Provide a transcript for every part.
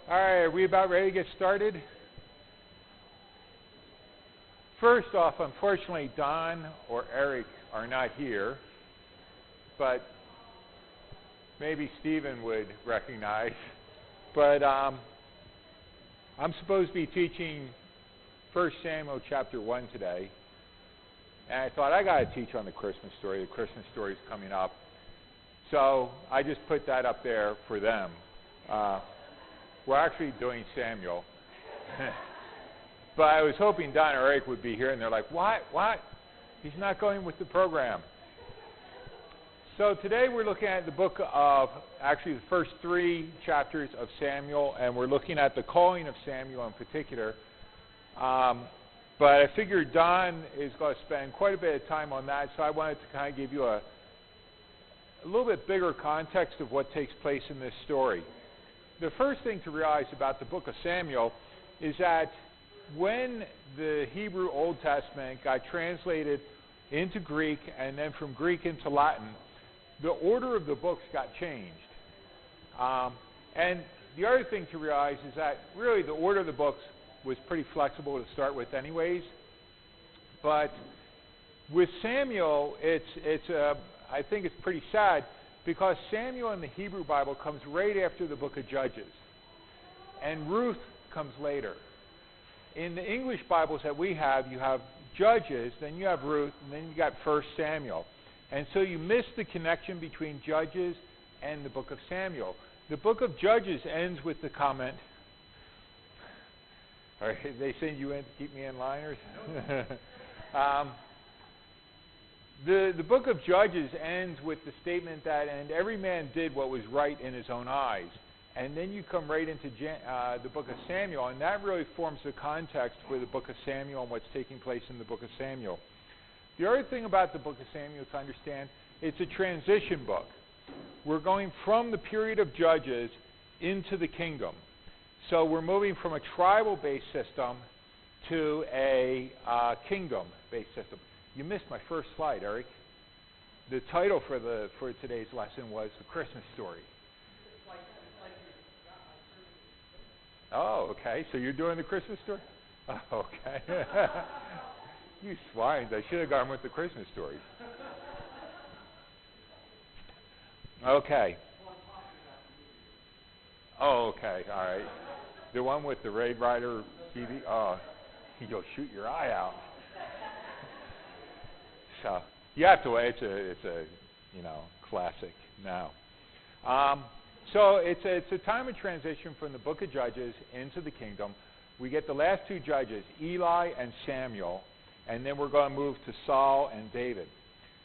All right, are we about ready to get started? First off, unfortunately, Don or Eric are not here, but maybe Stephen would recognize. But I'm supposed to be teaching 1 Samuel chapter 1 today, and I thought I got to teach on the Christmas story. The Christmas story is coming up. So I just put that up there for them. We're actually doing Samuel. But I was hoping Don or Eric would be here, and they're like, what? He's not going with the program. So today we're looking at the book of, actually the first 3 chapters of Samuel, and we're looking at the calling of Samuel in particular. But I figured Don is going to spend quite a bit of time on that, so I wanted to kind of give you a little bit bigger context of what takes place in this story. The first thing to realize about the book of Samuel is that when the Hebrew Old Testament got translated into Greek and then from Greek into Latin, the order of the books got changed. And the other thing to realize is that really the order of the books was pretty flexible to start with anyways. But with Samuel, I think it's pretty sad because Samuel in the Hebrew Bible comes right after the book of Judges. And Ruth comes later. In the English Bibles that we have, you have Judges, then you have Ruth, and then you got 1 Samuel. And so you miss the connection between Judges and the book of Samuel. The book of Judges ends with the comment, are they send you in to keep me in liners? The book of Judges ends with the statement that, and every man did what was right in his own eyes. And then you come right into the book of Samuel, and that really forms the context for the book of Samuel and what's taking place in the book of Samuel. The other thing about the book of Samuel to understand, it's a transition book. We're going from the period of Judges into the kingdom. So we're moving from a tribal-based system to a kingdom-based system. You missed my first slide, Eric. The title for today's lesson was The Christmas Story. Oh, okay. So you're doing the Christmas story? Oh, okay. You swines. I should have gone with the Christmas story. Okay. Oh, okay. All right. The one with the Raid Rider TV? Oh, you'll shoot your eye out. So you have to wait. It's a classic now. So it's a time of transition from the book of Judges into the kingdom. We get the last 2 judges, Eli and Samuel, and then we're going to move to Saul and David.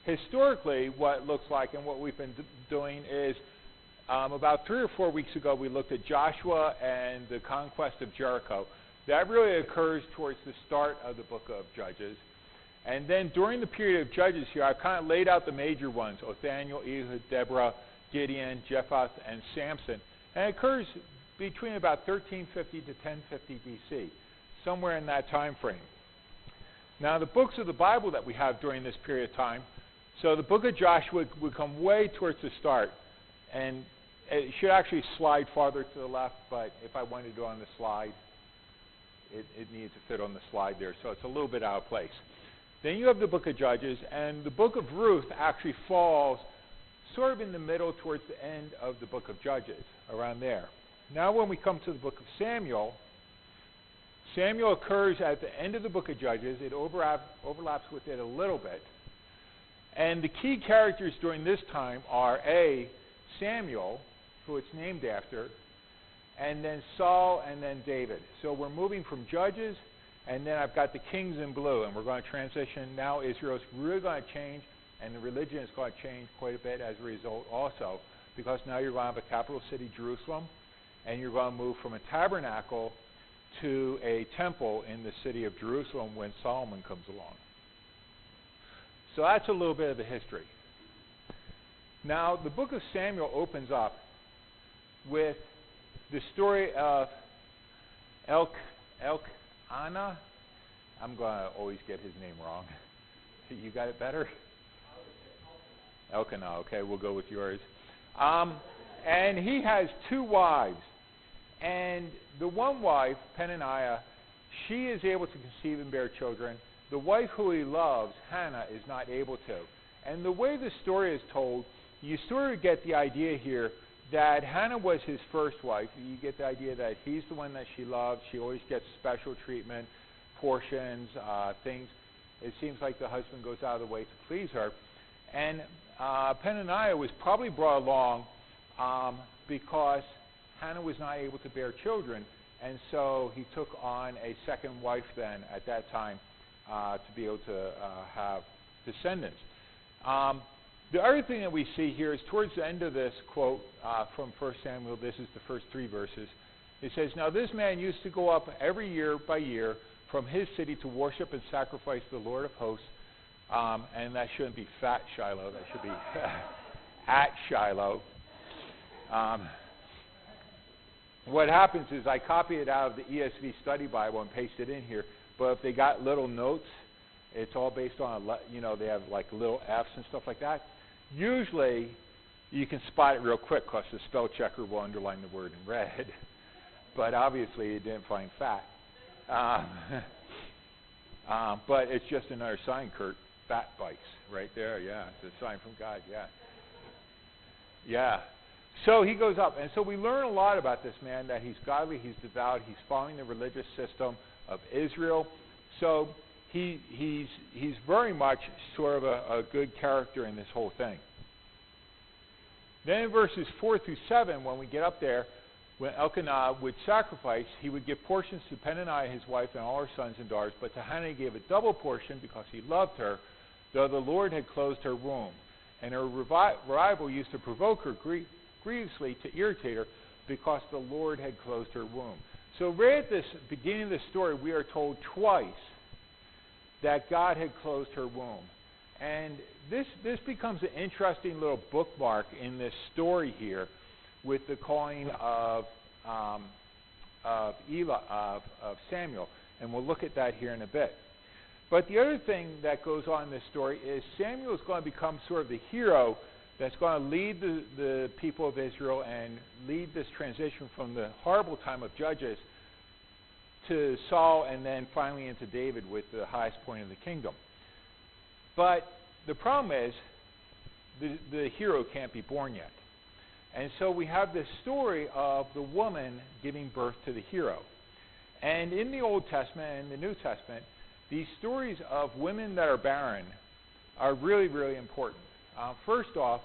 Historically, what it looks like and what we've been doing is about 3 or 4 weeks ago we looked at Joshua and the conquest of Jericho. That really occurs towards the start of the book of Judges. And then during the period of Judges here, I've kind of laid out the major ones, Othniel, Ehud, Deborah, Gideon, Jephthah, and Samson. And it occurs between about 1350 to 1050 BC, somewhere in that time frame. Now, the books of the Bible that we have during this period of time, so the book of Joshua would come way towards the start, and it should actually slide farther to the left, but if I wanted to do it on the slide, it needs to fit on the slide there, so it's a little bit out of place. Then you have the book of Judges, and the book of Ruth actually falls sort of in the middle towards the end of the book of Judges, around there. Now when we come to the book of Samuel, Samuel occurs at the end of the book of Judges. It overlaps with it a little bit. And the key characters during this time are Samuel, who it's named after, and then Saul, and then David. So we're moving from Judges, and then I've got the kings in blue, and we're going to transition. Now Israel's really going to change, and the religion is going to change quite a bit as a result also, because now you're going to have a capital city, Jerusalem, and you're going to move from a tabernacle to a temple in the city of Jerusalem when Solomon comes along. So that's a little bit of the history. Now, the book of Samuel opens up with the story of Elkanah. I'm going to always get his name wrong. You got it better? Elkanah. Okay, we'll go with yours. And he has 2 wives. And the one wife, Peninnah, she is able to conceive and bear children. The wife who he loves, Hannah, is not able to. And the way the story is told, you sort of get the idea here that Hannah was his first wife. You get the idea that he's the one that she loved. She always gets special treatment, portions, things. It seems like the husband goes out of the way to please her. And Peninnah was probably brought along because Hannah was not able to bear children, and so he took on a second wife then at that time to be able to have descendants. The other thing that we see here is towards the end of this quote from 1 Samuel, this is the first 3 verses. It says, "Now this man used to go up every year by year from his city to worship and sacrifice the Lord of hosts." And that shouldn't be fat Shiloh. That should be at Shiloh. What happens is I copy it out of the ESV Study Bible and paste it in here. But if they got little notes, it's all based on, they have like little F's and stuff like that. Usually, you can spot it real quick because the spell checker will underline the word in red. But obviously, it didn't find fat. But it's just another sign, Kurt. Fat bikes right there, yeah. It's a sign from God, yeah. Yeah. So he goes up. And so we learn a lot about this man, that he's godly, he's devout, he's following the religious system of Israel. So he's very much sort of a good character in this whole thing. Then in verses 4 through 7, when we get up there, when Elkanah would sacrifice, he would give portions to Peninnah, his wife, and all her sons and daughters. But to Hannah he gave a double portion because he loved her, though the Lord had closed her womb. And her rival used to provoke her grievously to irritate her because the Lord had closed her womb. So right at this beginning of the story, we are told twice that God had closed her womb. And this becomes an interesting little bookmark in this story here with the calling of Samuel. And we'll look at that here in a bit. But the other thing that goes on in this story is Samuel is going to become sort of the hero that's going to lead the people of Israel and lead this transition from the horrible time of Judges to Saul and then finally into David with the highest point of the kingdom. But the problem is the hero can't be born yet. And so we have this story of the woman giving birth to the hero. And in the Old Testament and the New Testament, these stories of women that are barren are really, really important. First off,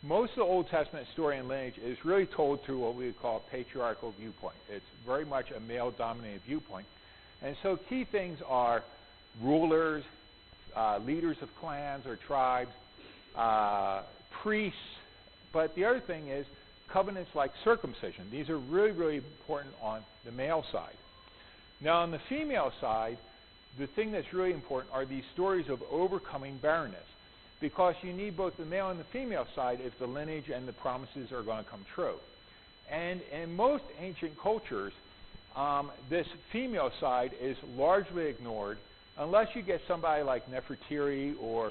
most of the Old Testament story and lineage is really told through what we would call a patriarchal viewpoint. It's very much a male-dominated viewpoint. And so key things are rulers, leaders of clans or tribes, priests. But the other thing is covenants like circumcision. These are really, really important on the male side. Now, on the female side, the thing that's really important are these stories of overcoming barrenness, because you need both the male and the female side if the lineage and the promises are going to come true. And in most ancient cultures, this female side is largely ignored unless you get somebody like Nefertiti or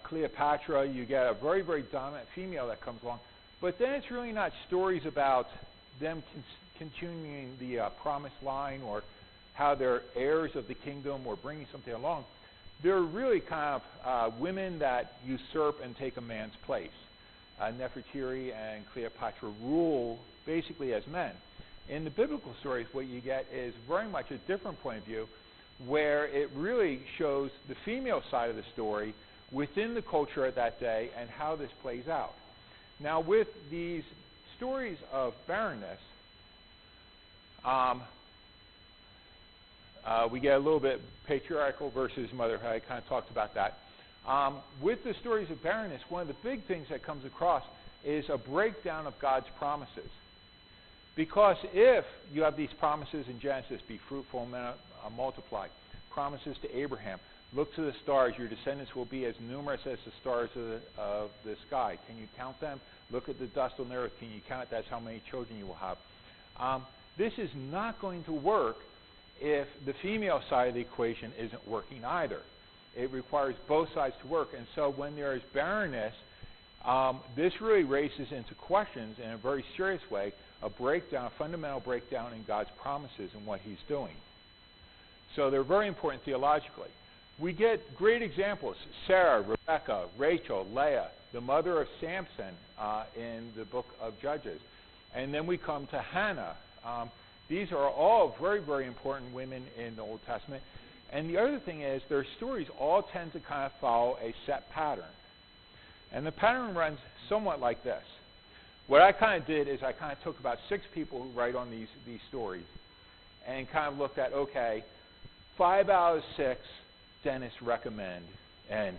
Cleopatra. You get a very, very dominant female that comes along. But then it's really not stories about them continuing the promised line or how they're heirs of the kingdom or bringing something along. They're really kind of women that usurp and take a man's place. Nefertiti and Cleopatra rule basically as men. In the biblical stories, what you get is very much a different point of view, where it really shows the female side of the story within the culture of that day and how this plays out. Now, with these stories of barrenness, we get a little bit patriarchal versus motherhood. I kind of talked about that. With the stories of barrenness, one of the big things that comes across is a breakdown of God's promises. Because if you have these promises in Genesis, be fruitful and multiply, promises to Abraham, look to the stars, your descendants will be as numerous as the stars of the sky. Can you count them? Look at the dust on the earth. Can you count it? That's how many children you will have. This is not going to work if the female side of the equation isn't working either. It requires both sides to work. And so when there is barrenness, this really raises into questions in a very serious way a breakdown, a fundamental breakdown in God's promises and what he's doing. So they're very important theologically. We get great examples: Sarah, Rebecca, Rachel, Leah, the mother of Samson in the book of Judges. And then we come to Hannah. These are all very, very important women in the Old Testament. And the other thing is, their stories all tend to kind of follow a set pattern. And the pattern runs somewhat like this. What I kind of did is I kind of took about 6 people who write on these stories and kind of looked at, okay, 5 out of 6 dentists recommend, and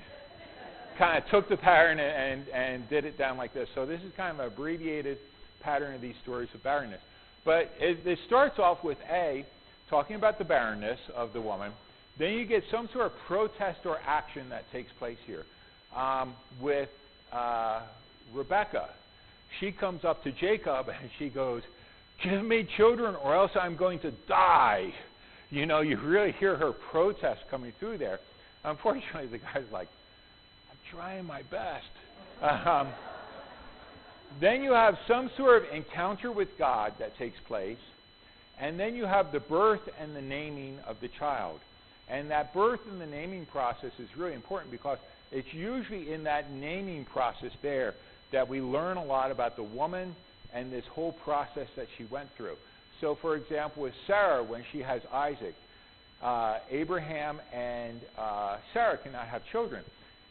kind of took the pattern and did it down like this. So this is kind of an abbreviated pattern of these stories of barrenness. But it starts off with A, talking about the barrenness of the woman. Then you get some sort of protest or action that takes place here. With Rebecca, she comes up to Jacob and she goes, "Give me children or else I'm going to die." You know, you really hear her protest coming through there. Unfortunately, the guy's like, "I'm trying my best." Then you have some sort of encounter with God that takes place. And then you have the birth and the naming of the child. And that birth and the naming process is really important because it's usually in that naming process there that we learn a lot about the woman and this whole process that she went through. So, for example, with Sarah, when she has Isaac, Abraham and Sarah cannot have children.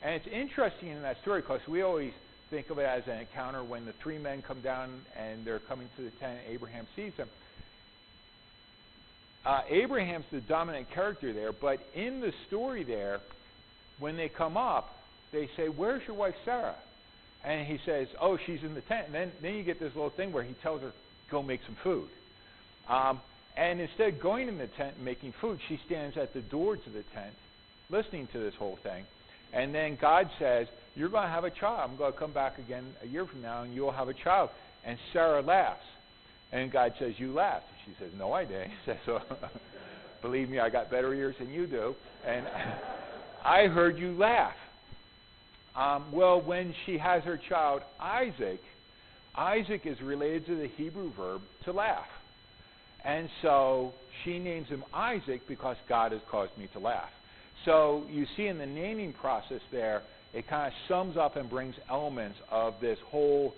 And it's interesting in that story because we always think of it as an encounter when the 3 men come down and they're coming to the tent and Abraham sees them. Abraham's the dominant character there, but in the story there, when they come up, they say, "Where's your wife Sarah?" And he says, "Oh, she's in the tent." And then you get this little thing where he tells her, "Go make some food." And instead of going in the tent and making food, she stands at the door to the tent, listening to this whole thing. And then God says, "You're going to have a child. I'm going to come back again a year from now, and you'll have a child." And Sarah laughs. And God says, "You laughed." She says, "No, I didn't." He says, "So, believe me, I got better ears than you do. And I heard you laugh." Well, when she has her child, Isaac is related to the Hebrew verb to laugh. And so she names him Isaac because God has caused me to laugh. So you see in the naming process there, it kind of sums up and brings elements of this whole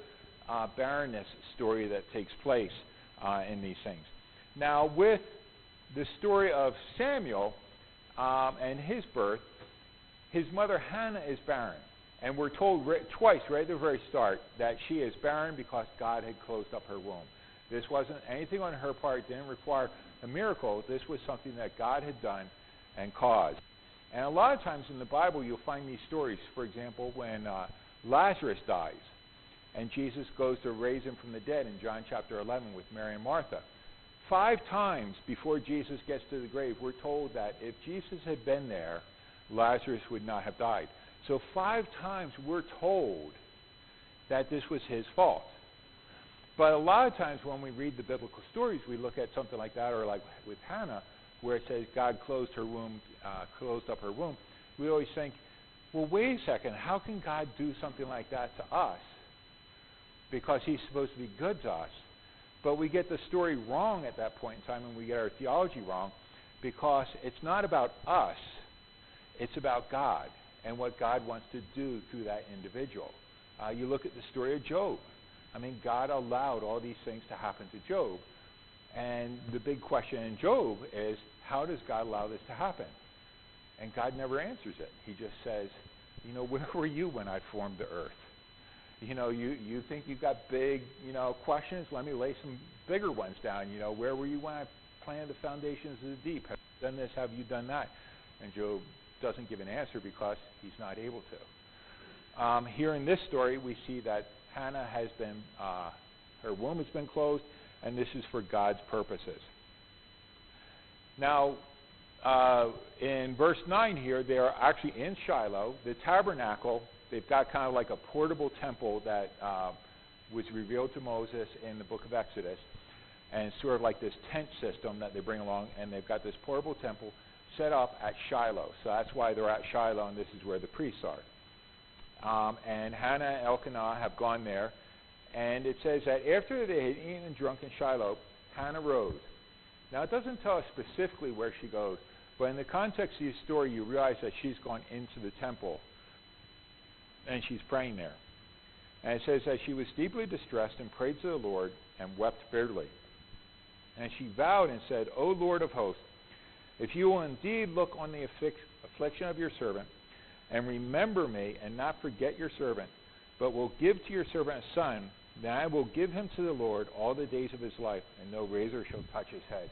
barrenness story that takes place in these things. Now, with the story of Samuel and his birth, his mother Hannah is barren. And we're told twice right at the very start that she is barren because God had closed up her womb. This wasn't anything on her part. It didn't require a miracle. This was something that God had done and caused. And a lot of times in the Bible, you'll find these stories. For example, when Lazarus dies, and Jesus goes to raise him from the dead in John chapter 11 with Mary and Martha. 5 times before Jesus gets to the grave, we're told that if Jesus had been there, Lazarus would not have died. So 5 times we're told that this was his fault. But a lot of times when we read the biblical stories, we look at something like that, or like with Hannah, where it says God closed her womb, closed up her womb. We always think, well, wait a second, how can God do something like that to us? Because he's supposed to be good to us. But we get the story wrong at that point in time, and we get our theology wrong, because it's not about us, it's about God and what God wants to do through that individual. You look at the story of Job. I mean, God allowed all these things to happen to Job. And the big question in Job is, how does God allow this to happen? And God never answers it. He just says, you know, where were you when I formed the earth? You know, you think you've got big, questions? Let me lay some bigger ones down. You know, where were you when I planted the foundations of the deep? Have you done this? Have you done that? And Job doesn't give an answer because he's not able to. Here in this story, we see that Hannah has been, her womb has been closed, and this is for God's purposes. Now, in verse 9 here, they are actually in Shiloh. The tabernacle, they've got kind of like a portable temple that was revealed to Moses in the book of Exodus, and it's sort of like this tent system that they bring along, and they've got this portable temple set up at Shiloh. So that's why they're at Shiloh, and this is where the priests are. And Hannah and Elkanah have gone there, And it says that after they had eaten and drunk in Shiloh, Hannah rose. Now, it doesn't tell us specifically where she goes, but in the context of the story, you realize that she's gone into the temple, and she's praying there. And it says that she was deeply distressed and prayed to the Lord and wept bitterly. And she vowed and said, O Lord of hosts, if you will indeed look on the affliction of your servant, and remember me, and not forget your servant, but will give to your servant a son, then I will give him to the Lord all the days of his life, and no razor shall touch his head.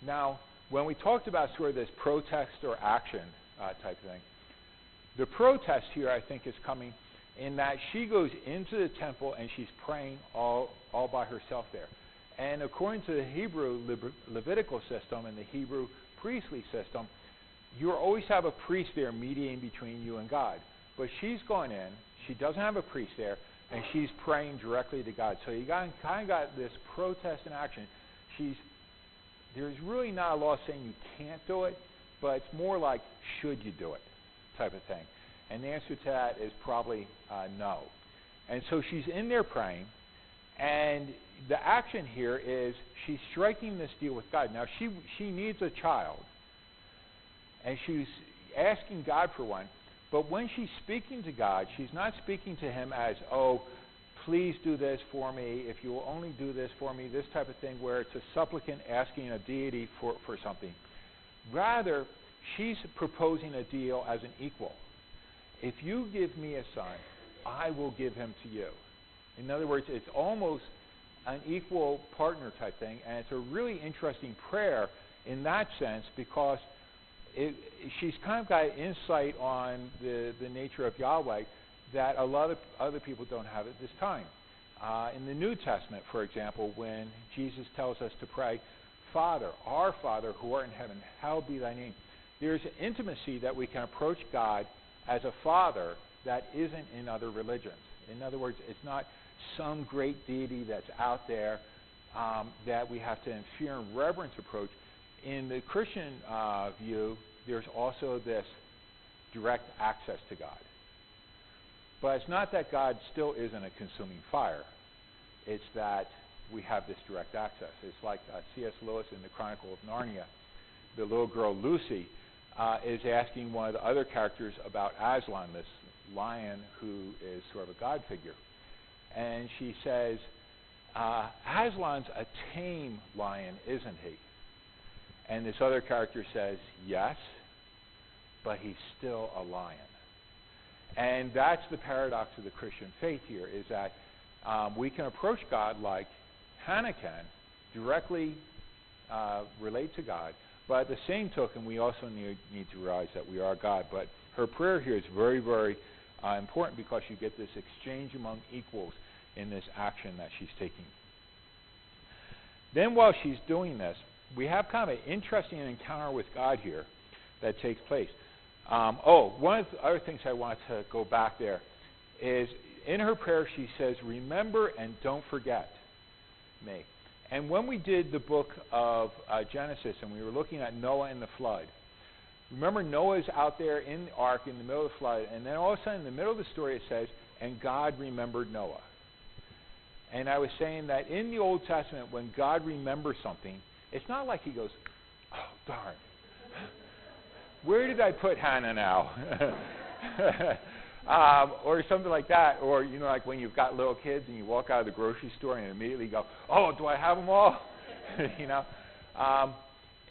Now, when we talked about sort of this protest or action type thing, the protest here, I think, is coming in that she goes into the temple and she's praying all by herself there. And according to the Hebrew Levitical system and the Hebrew priestly system, you always have a priest there mediating between you and God. But she's gone in, she doesn't have a priest there, and she's praying directly to God. So you kind of got this protest in action. There's really not a law saying you can't do it, but it's more like, should you do it type of thing. And the answer to that is probably no. And so she's in there praying, and the action here is she's striking this deal with God. Now, she needs a child, and she's asking God for one. But when she's speaking to God, she's not speaking to him as, oh, please do this for me, if you will only do this for me, this type of thing, where it's a supplicant asking a deity for something. Rather, she's proposing a deal as an equal. If you give me a son, I will give him to you. In other words, it's almost an equal partner type thing, and it's a really interesting prayer in that sense because she's kind of got insight on the nature of Yahweh that a lot of other people don't have at this time. In the New Testament, for example, when Jesus tells us to pray, Father, our Father who art in heaven, hallowed be thy name. There's an intimacy that we can approach God as a father that isn't in other religions. In other words, it's not some great deity that's out there that we have to in fear and reverence approach. In the Christian view, there's also this direct access to God. But it's not that God still isn't a consuming fire. It's that we have this direct access. It's like C.S. Lewis in the Chronicle of Narnia. The little girl Lucy is asking one of the other characters about Aslan, this lion who is sort of a god figure. And she says, Aslan's a tame lion, isn't he? And this other character says, yes, but he's still a lion. And that's the paradox of the Christian faith here, is that we can approach God like Hannah can, directly relate to God, but at the same token, we also need to realize that we are God. But her prayer here is very, very important because you get this exchange among equals in this action that she's taking. Then while she's doing this, we have kind of an interesting encounter with God here that takes place. One of the other things I want to go back there is in her prayer she says, remember and don't forget me. And when we did the book of Genesis and we were looking at Noah and the flood, remember Noah's out there in the ark in the middle of the flood, and then all of a sudden in the middle of the story it says, and God remembered Noah. And I was saying that in the Old Testament when God remembers something, it's not like he goes, oh, darn. Where did I put Hannah now? Or something like that. Or, like when you've got little kids and you walk out of the grocery store and immediately go, oh, do I have them all?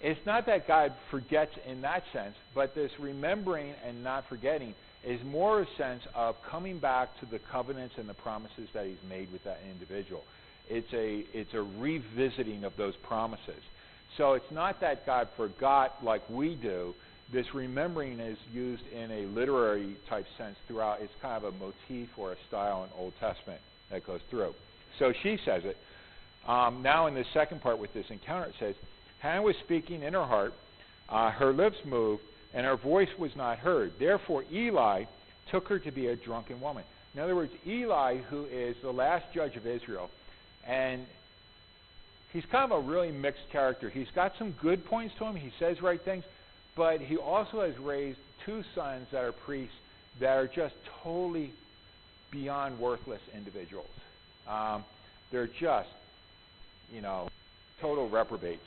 It's not that God forgets in that sense, but this remembering and not forgetting is more a sense of coming back to the covenants and the promises that he's made with that individual. It's a revisiting of those promises. So it's not that God forgot like we do. This remembering is used in a literary type sense throughout. It's kind of a motif or a style in Old Testament that goes through. So she says it. Now in the second part with this encounter, it says, Hannah was speaking in her heart, her lips moved, and her voice was not heard. Therefore Eli took her to be a drunken woman. In other words, Eli, who is the last judge of Israel, and he's kind of a really mixed character. He's got some good points to him. He says right things. But he also has raised two sons that are priests that are just totally beyond worthless individuals. They're just, total reprobates.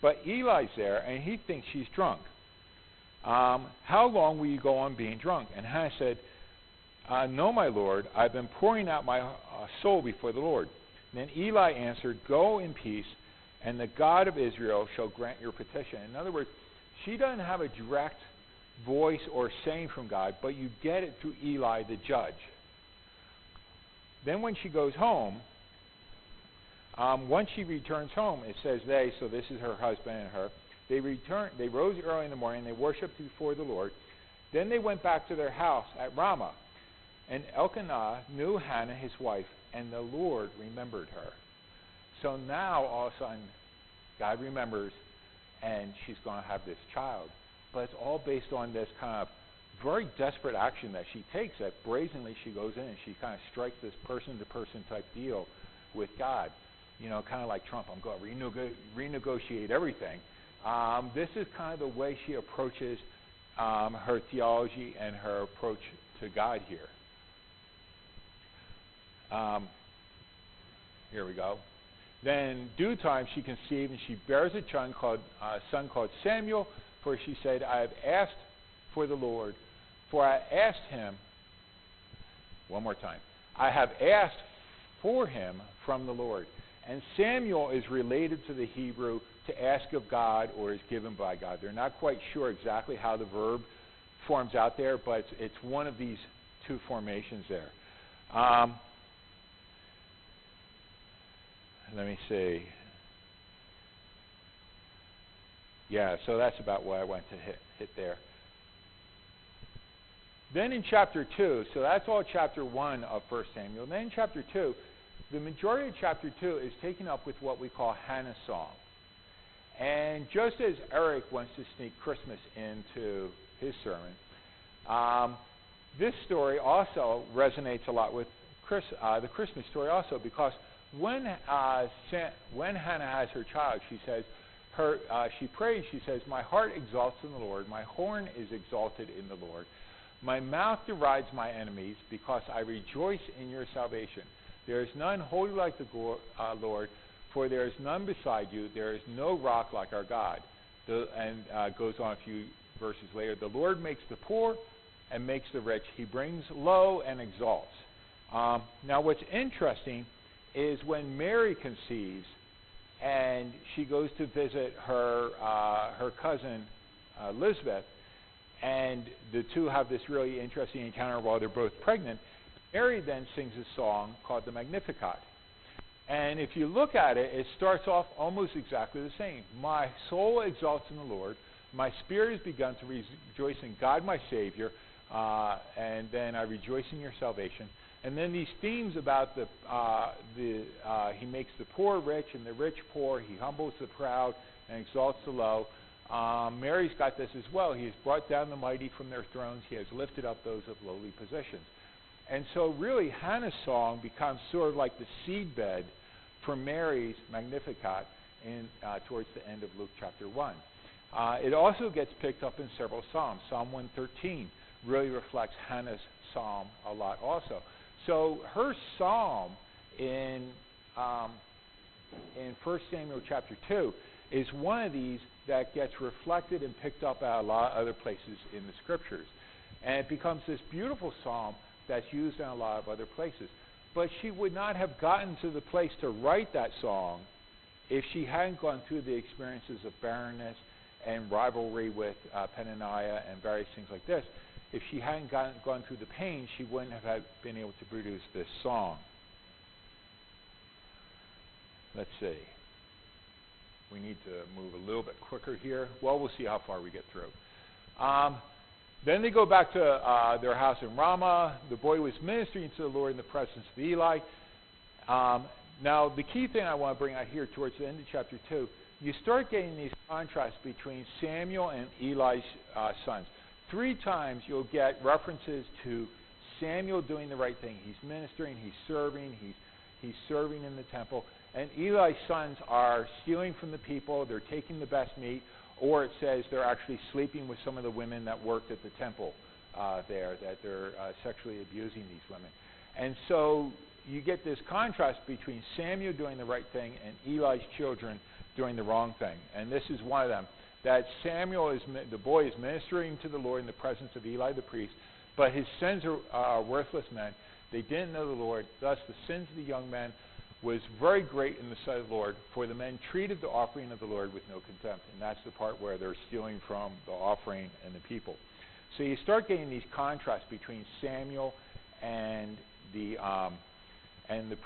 But Eli's there, and he thinks she's drunk. How long will you go on being drunk? And Hannah said, no, my Lord, I've been pouring out my soul before the Lord. And then Eli answered, go in peace, and the God of Israel shall grant your petition. In other words, she doesn't have a direct voice or saying from God, but you get it through Eli the judge. Then when she goes home, once she returns home, it says they, so this is her husband and her, they rose early in the morning, they worshipped before the Lord. Then they went back to their house at Ramah. And Elkanah knew Hannah, his wife, and the Lord remembered her. So now, all of a sudden, God remembers, and she's going to have this child. But it's all based on this kind of very desperate action that she takes, that brazenly she goes in and she kind of strikes this person-to-person type deal with God. Kind of like Trump, I'm going to renegotiate everything. This is kind of the way she approaches her theology and her approach to God here. Here we go. Then due time she conceived, and she bears a son called Samuel, for she said, I have asked for the Lord, for I asked him, one more time, I have asked for him from the Lord. And Samuel is related to the Hebrew to ask of God or is given by God. They're not quite sure exactly how the verb forms out there, but it's one of these two formations there. Let me see. Yeah, so that's about what I went to hit there. Then in chapter 2, so that's all chapter 1 of 1 Samuel. Then in chapter 2, the majority of chapter 2 is taken up with what we call Hannah's song. And just as Eric wants to sneak Christmas into his sermon, this story also resonates a lot with the Christmas story also, because when Hannah has her child, she says, she prays, she says, my heart exalts in the Lord, my horn is exalted in the Lord. My mouth derides my enemies, because I rejoice in your salvation. There is none holy like the Lord, for there is none beside you. There is no rock like our God. And goes on a few verses later. The Lord makes the poor and makes the rich. He brings low and exalts. Now what's interesting is when Mary conceives and she goes to visit her cousin Elizabeth, and the two have this really interesting encounter while they're both pregnant. Mary then sings a song called the Magnificat. And if you look at it, it starts off almost exactly the same. My soul exalts in the Lord. My spirit has begun to rejoice in God my Savior. And then I rejoice in your salvation. And then these themes about he makes the poor rich and the rich poor. He humbles the proud and exalts the low. Mary's got this as well. He has brought down the mighty from their thrones. He has lifted up those of lowly positions. And so really Hannah's song becomes sort of like the seedbed for Mary's Magnificat towards the end of Luke chapter 1. It also gets picked up in several psalms. Psalm 113 really reflects Hannah's psalm a lot also. So her psalm in 1 Samuel chapter 2 is one of these that gets reflected and picked up at a lot of other places in the scriptures. And it becomes this beautiful psalm that's used in a lot of other places. But she would not have gotten to the place to write that song if she hadn't gone through the experiences of barrenness and rivalry with Peninnah and various things like this. If she hadn't gone through the pain, she wouldn't have been able to produce this song. Let's see. We need to move a little bit quicker here. Well, we'll see how far we get through. Then they go back to their house in Ramah. The boy was ministering to the Lord in the presence of Eli. Now, the key thing I want to bring out here towards the end of chapter 2, you start getting these contrasts between Samuel and Eli's sons. 3 times you'll get references to Samuel doing the right thing. He's ministering, he's serving in the temple. And Eli's sons are stealing from the people, they're taking the best meat, or it says they're actually sleeping with some of the women that worked at the temple there, that they're sexually abusing these women. And so you get this contrast between Samuel doing the right thing and Eli's children doing the wrong thing. And this is one of them. That Samuel, the boy, is ministering to the Lord in the presence of Eli the priest, but his sons are worthless men. They didn't know the Lord. Thus, the sins of the young men was very great in the sight of the Lord, for the men treated the offering of the Lord with no contempt. And that's the part where they're stealing from the offering and the people. So you start getting these contrasts between Samuel and the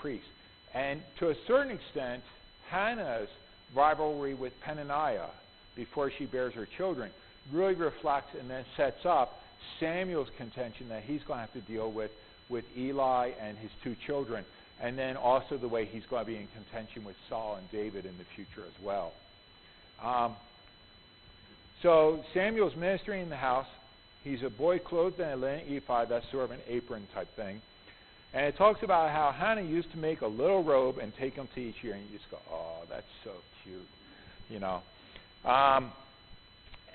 priest. And to a certain extent, Hannah's rivalry with Peninnah before she bears her children really reflects and then sets up Samuel's contention that he's going to have to deal with Eli and his two children, and then also the way he's going to be in contention with Saul and David in the future as well. So Samuel's ministering in the house. He's a boy clothed in a linen ephod, that's sort of an apron type thing. And it talks about how Hannah used to make a little robe and take him to each year, and you just go, oh, that's so cute, you know.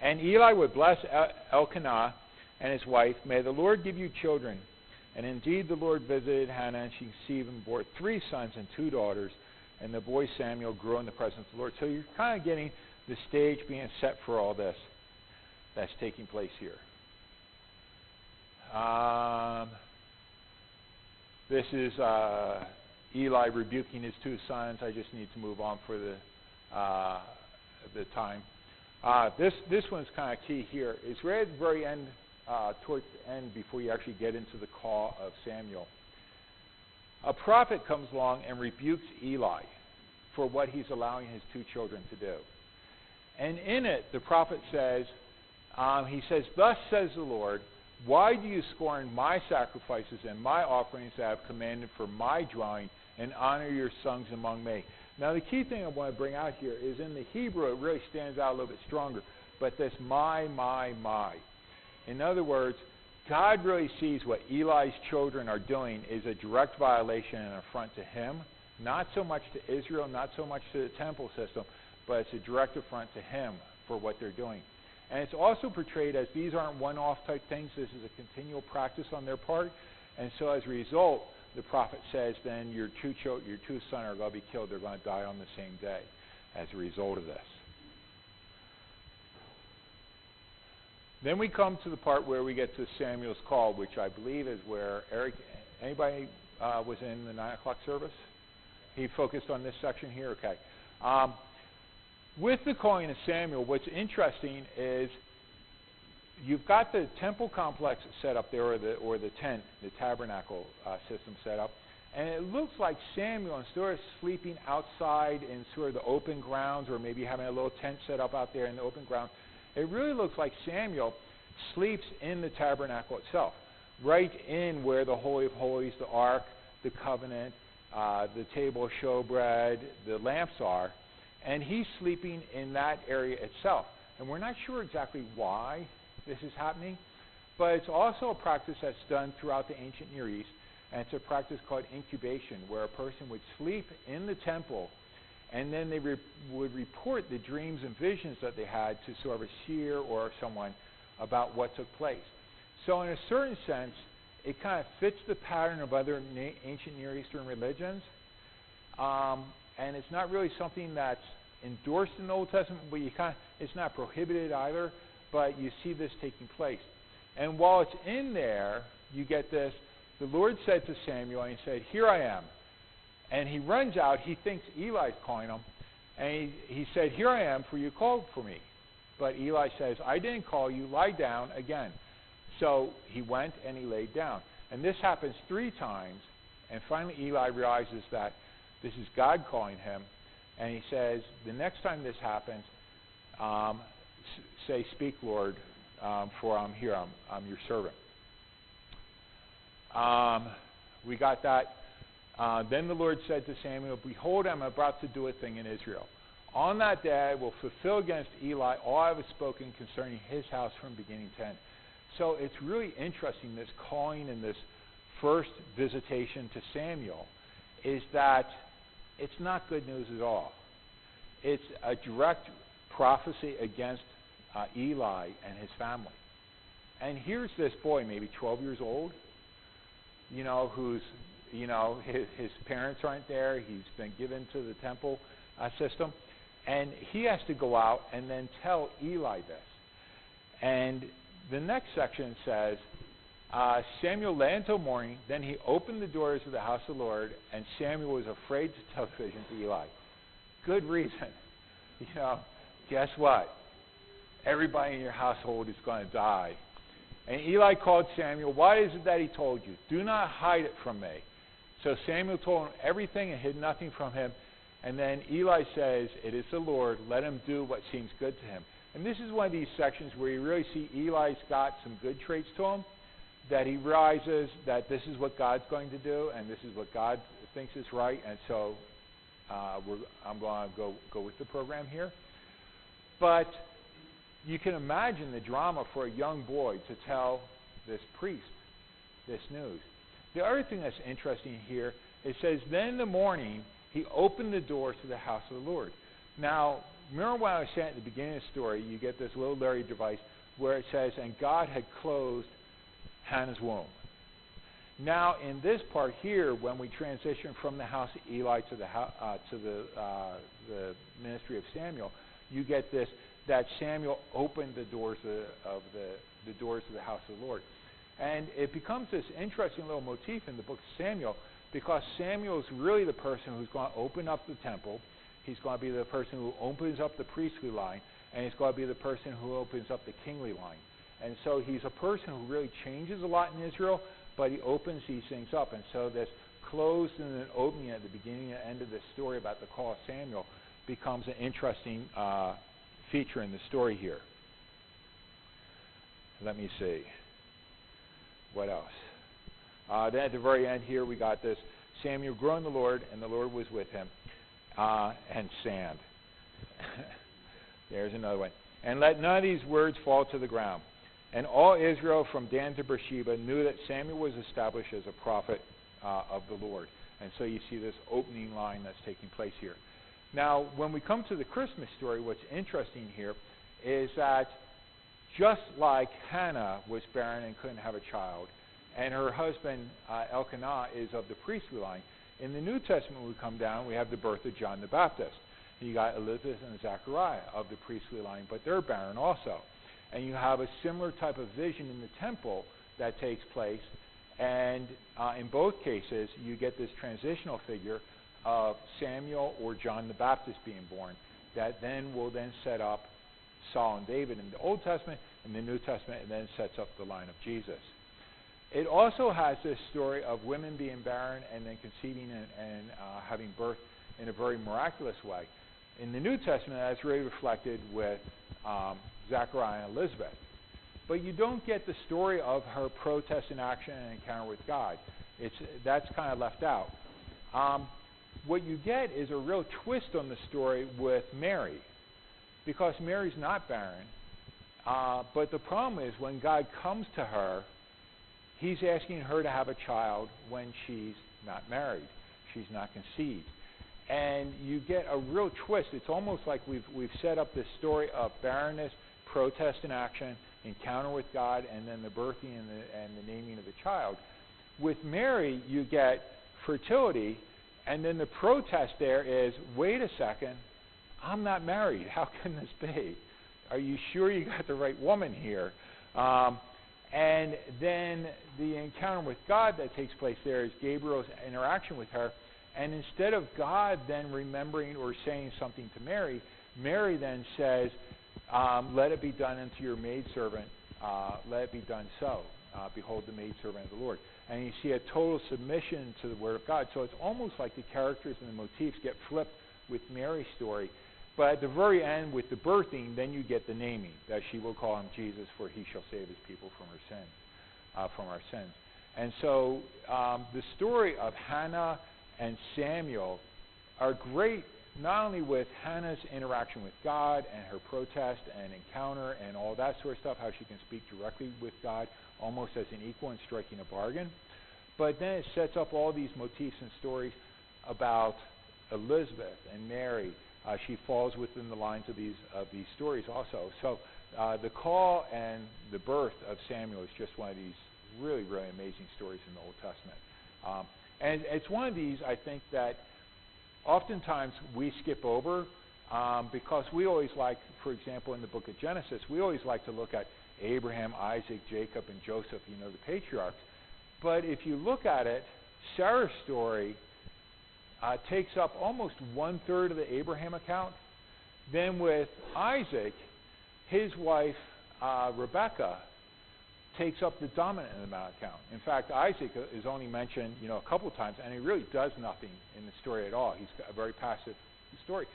And Eli would bless Elkanah and his wife. May the Lord give you children. And indeed the Lord visited Hannah, and she conceived and bore 3 sons and 2 daughters. And the boy Samuel grew in the presence of the Lord. So you're kind of getting the stage being set for all this that's taking place here. This is Eli rebuking his 2 sons. I just need to move on for the time. This one's kind of key here. It's right at the very end, towards the end, before you actually get into the call of Samuel. A prophet comes along and rebukes Eli for what he's allowing his 2 children to do. And in it, the prophet says, thus says the Lord, why do you scorn my sacrifices and my offerings that I have commanded for my dwelling, and honor your sons among me? Now, the key thing I want to bring out here is in the Hebrew, it really stands out a little bit stronger. But this my. In other words, God really sees what Eli's children are doing is a direct violation and affront to him. Not so much to Israel, not so much to the temple system, but it's a direct affront to him for what they're doing. And it's also portrayed as these aren't one-off type things. This is a continual practice on their part. And so as a result, the prophet says, then your 2 sons are going to be killed. They're going to die on the same day as a result of this. Then we come to the part where we get to Samuel's call, which I believe is where anybody was in the 9 o'clock service? He focused on this section here? Okay. With the calling of Samuel, what's interesting is you've got the temple complex set up there, or the tent, the tabernacle system set up, and it looks like Samuel, instead of sleeping outside in sort of the open grounds, or maybe having a little tent set up out there in the open ground, it really looks like Samuel sleeps in the tabernacle itself, right in where the Holy of Holies, the Ark, the Covenant, the table of showbread, the lamps are, and he's sleeping in that area itself. And we're not sure exactly why this is happening, but it's also a practice that's done throughout the ancient Near East, and it's a practice called incubation, where a person would sleep in the temple, and then they would report the dreams and visions that they had to sort of a seer or someone about what took place. So in a certain sense, it kind of fits the pattern of other ancient Near Eastern religions, and it's not really something that's endorsed in the Old Testament, but it's not prohibited either, but you see this taking place. And while it's in there, you get this, the Lord said to Samuel, and he said, here I am. And he runs out, he thinks Eli's calling him, and he said, here I am, for you called for me. But Eli says, I didn't call you, lie down again. So he went and he laid down. And this happens 3 times, and finally Eli realizes that this is God calling him, and he says, the next time this happens, say, speak, Lord, for I'm here, I'm your servant. We got that. Then the Lord said to Samuel, behold, I'm about to do a thing in Israel. On that day I will fulfill against Eli all I have spoken concerning his house from beginning to end. So it's really interesting, this calling and this first visitation to Samuel, is that it's not good news at all. It's a direct prophecy against Eli and his family. And here's this boy, maybe 12 years old, who's his parents aren't there. He's been given to the temple system. And he has to go out and then tell Eli this. And the next section says, Samuel lay until morning. Then he opened the doors of the house of the Lord, and Samuel was afraid to tell the vision to Eli. Good reason. Guess what? Everybody in your household is going to die. And Eli called Samuel. Why is it that he told you? Do not hide it from me. So Samuel told him everything and hid nothing from him. And then Eli says, it is the Lord. Let him do what seems good to him. And this is one of these sections where you really see Eli's got some good traits to him, that he realizes that this is what God's going to do, and this is what God thinks is right. And so I'm going to go with the program here. But you can imagine the drama for a young boy to tell this priest this news. The other thing that's interesting here, it says, then in the morning, he opened the doors to the house of the Lord. Now, remember what I was saying at the beginning of the story, you get this little Larry device where it says, and God had closed Hannah's womb. Now, in this part here, when we transition from the house of Eli to the ministry of Samuel, you get this, that Samuel opened the doors of the doors of the house of the Lord. And it becomes this interesting little motif in the book of Samuel, because Samuel is really the person who's going to open up the temple. He's going to be the person who opens up the priestly line, and he's going to be the person who opens up the kingly line. And so he's a person who really changes a lot in Israel, but he opens these things up. And so this closed and then opening at the beginning and end of this story about the call of Samuel becomes an interesting feature in the story here. Let me see. What else? Then at the very end here, we got this. Samuel grew in the Lord, and the Lord was with him. And sand. There's another one. And let none of these words fall to the ground. And all Israel from Dan to Beersheba knew that Samuel was established as a prophet of the Lord. And so you see this opening line that's taking place here. Now, when we come to the Christmas story, what's interesting here is that just like Hannah was barren and couldn't have a child, and her husband Elkanah is of the priestly line, in the New Testament we come down, we have the birth of John the Baptist. You got Elizabeth and Zechariah of the priestly line, but they're barren also. And you have a similar type of vision in the temple that takes place, and in both cases you get this transitional figure of Samuel or John the Baptist being born that then will then set up Saul and David in the Old Testament, in the New Testament, and then sets up the line of Jesus. It also has this story of women being barren and then conceiving and having birth in a very miraculous way. In the New Testament, that's really reflected with Zechariah and Elizabeth. But you don't get the story of her protest in action and encounter with God. That's kind of left out. What you get is a real twist on the story with Mary, because Mary's not barren. But the problem is when God comes to her, he's asking her to have a child when she's not married. She's not conceived. And you get a real twist. It's almost like we've set up this story of barrenness, protest in action, encounter with God, and then the birthing and the naming of the child. With Mary, you get fertility, and then the protest there is, wait a second, I'm not married. How can this be? Are you sure you got the right woman here? And then the encounter with God that takes place there is Gabriel's interaction with her. And instead of God then remembering or saying something to Mary, Mary then says, let it be done unto your maidservant. Let it be done so. Behold the maidservant of the Lord. And you see a total submission to the Word of God. So it's almost like the characters and the motifs get flipped with Mary's story. But at the very end, with the birthing, then you get the naming, that she will call him Jesus, for he shall save his people from our sins. And so the story of Hannah and Samuel are great, not only with Hannah's interaction with God and her protest and encounter and all that sort of stuff, how she can speak directly with God almost as an equal and striking a bargain, but then it sets up all these motifs and stories about Elizabeth and Mary. She falls within the lines of these stories also. So the call and the birth of Samuel is just one of these really, really amazing stories in the Old Testament. And it's one of these, I think, that oftentimes we skip over because we always like, for example, in the book of Genesis, we always like to look at Abraham, Isaac, Jacob, and Joseph, the patriarchs. But if you look at it, Sarah's story takes up almost 1/3 of the Abraham account. Then with Isaac, his wife, Rebekah, takes up the dominant amount account. In fact, Isaac is only mentioned, a couple times, and he really does nothing in the story at all. He's got a very passive story.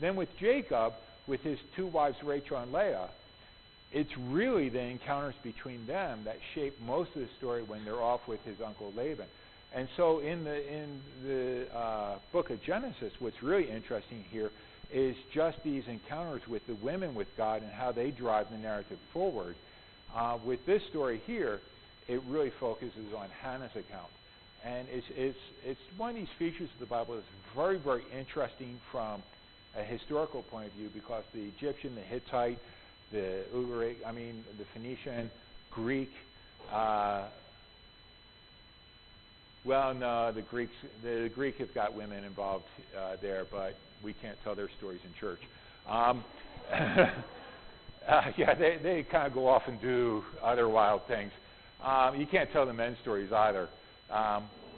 Then with Jacob, with his two wives, Rachel and Leah, it's really the encounters between them that shape most of the story when they're off with his uncle Laban. And so in the book of Genesis, what's really interesting here is just these encounters with the women with God and how they drive the narrative forward. With this story here, it really focuses on Hannah's account. And it's one of these features of the Bible that's very, very interesting from a historical point of view, because the Egyptian, the Hittite, the Ugaritic, the Phoenician, Greek, the Greek have got women involved there, but we can't tell their stories in church. They kind of go off and do other wild things. You can't tell the men's stories either.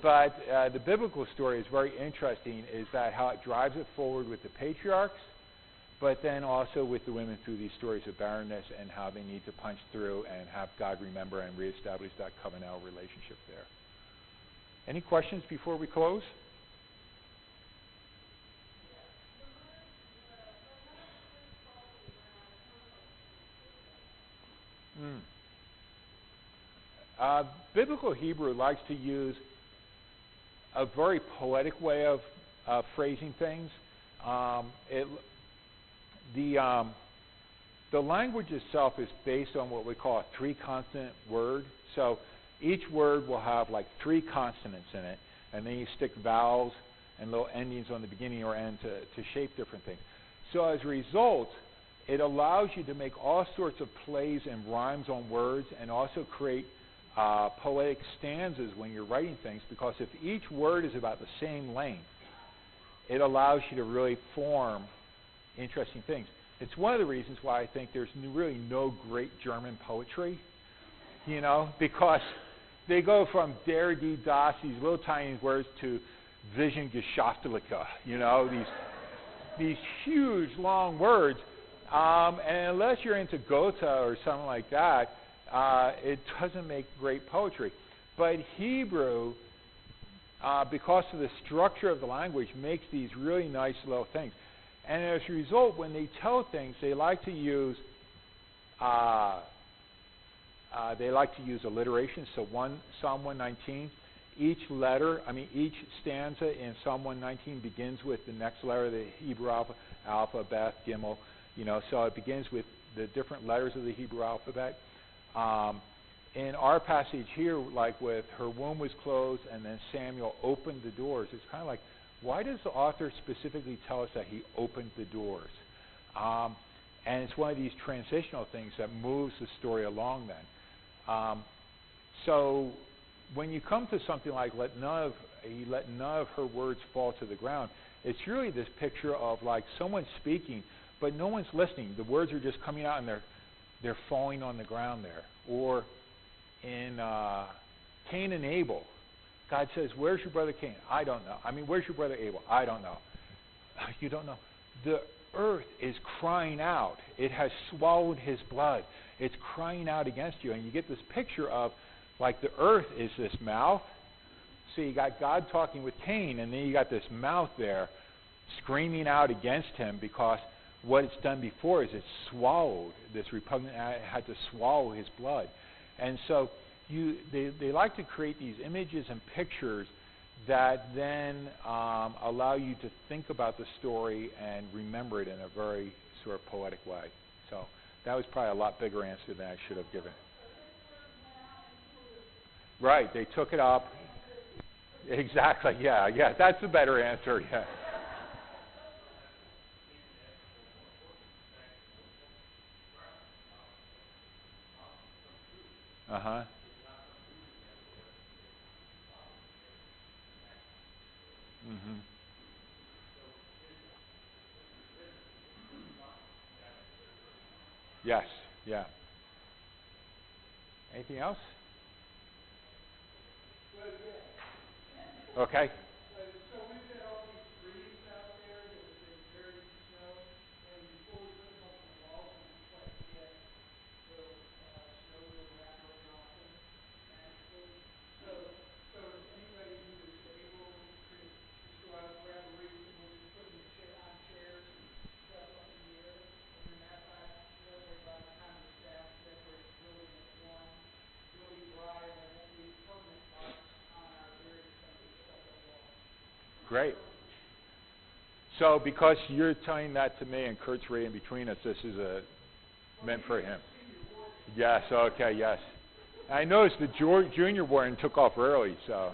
But the biblical story is very interesting, is that how it drives it forward with the patriarchs, but then also with the women through these stories of barrenness and how they need to punch through and have God remember and reestablish that covenantal relationship there. Any questions before we close? Biblical Hebrew likes to use a very poetic way of phrasing things. The language itself is based on what we call a three-consonant word. So each word will have like 3 consonants in it, and then you stick vowels and little endings on the beginning or end to shape different things. So as a result, it allows you to make all sorts of plays and rhymes on words, and also create poetic stanzas when you're writing things, because if each word is about the same length, it allows you to really form interesting things. It's one of the reasons why I think there's really no great German poetry, because they go from der, die, das, these little tiny words, to Vision Geschaftliche, these huge long words. And unless you're into Goethe or something like that, it doesn't make great poetry. But Hebrew, because of the structure of the language, makes these really nice little things. And as a result, when they tell things, they like to use alliteration. So Psalm 119, each stanza in Psalm 119 begins with the next letter of the Hebrew alpha, Beth, Gimel. So it begins with the different letters of the Hebrew alphabet. In our passage here, like with her womb was closed and then Samuel opened the doors, it's kind of like, why does the author specifically tell us that he opened the doors? And it's one of these transitional things that moves the story along then. So when you come to something like let none of her words fall to the ground, it's really this picture of like someone speaking, but no one's listening. The words are just coming out and they're falling on the ground there. Or in Cain and Abel, God says, where's your brother Cain? I don't know. Where's your brother Abel? I don't know. You don't know. The earth is crying out. It has swallowed his blood. It's crying out against you. And you get this picture of, like, the earth is this mouth. So you got God talking with Cain, and then you got this mouth there screaming out against him, because what it's done before is it's swallowed. This repugnant had to swallow his blood. And so they like to create these images and pictures that then allow you to think about the story and remember it in a very sort of poetic way. So that was probably a lot bigger answer than I should have given. Right, they took it up. Exactly, yeah, that's the better answer, yeah. Uh-huh. Mm-hmm. Yes. Yeah. Anything else? Okay. Great. So because you're telling that to me and Kurt's reading between us, this is meant for him. Yes. Okay. Yes. I noticed the junior warden took off early, so.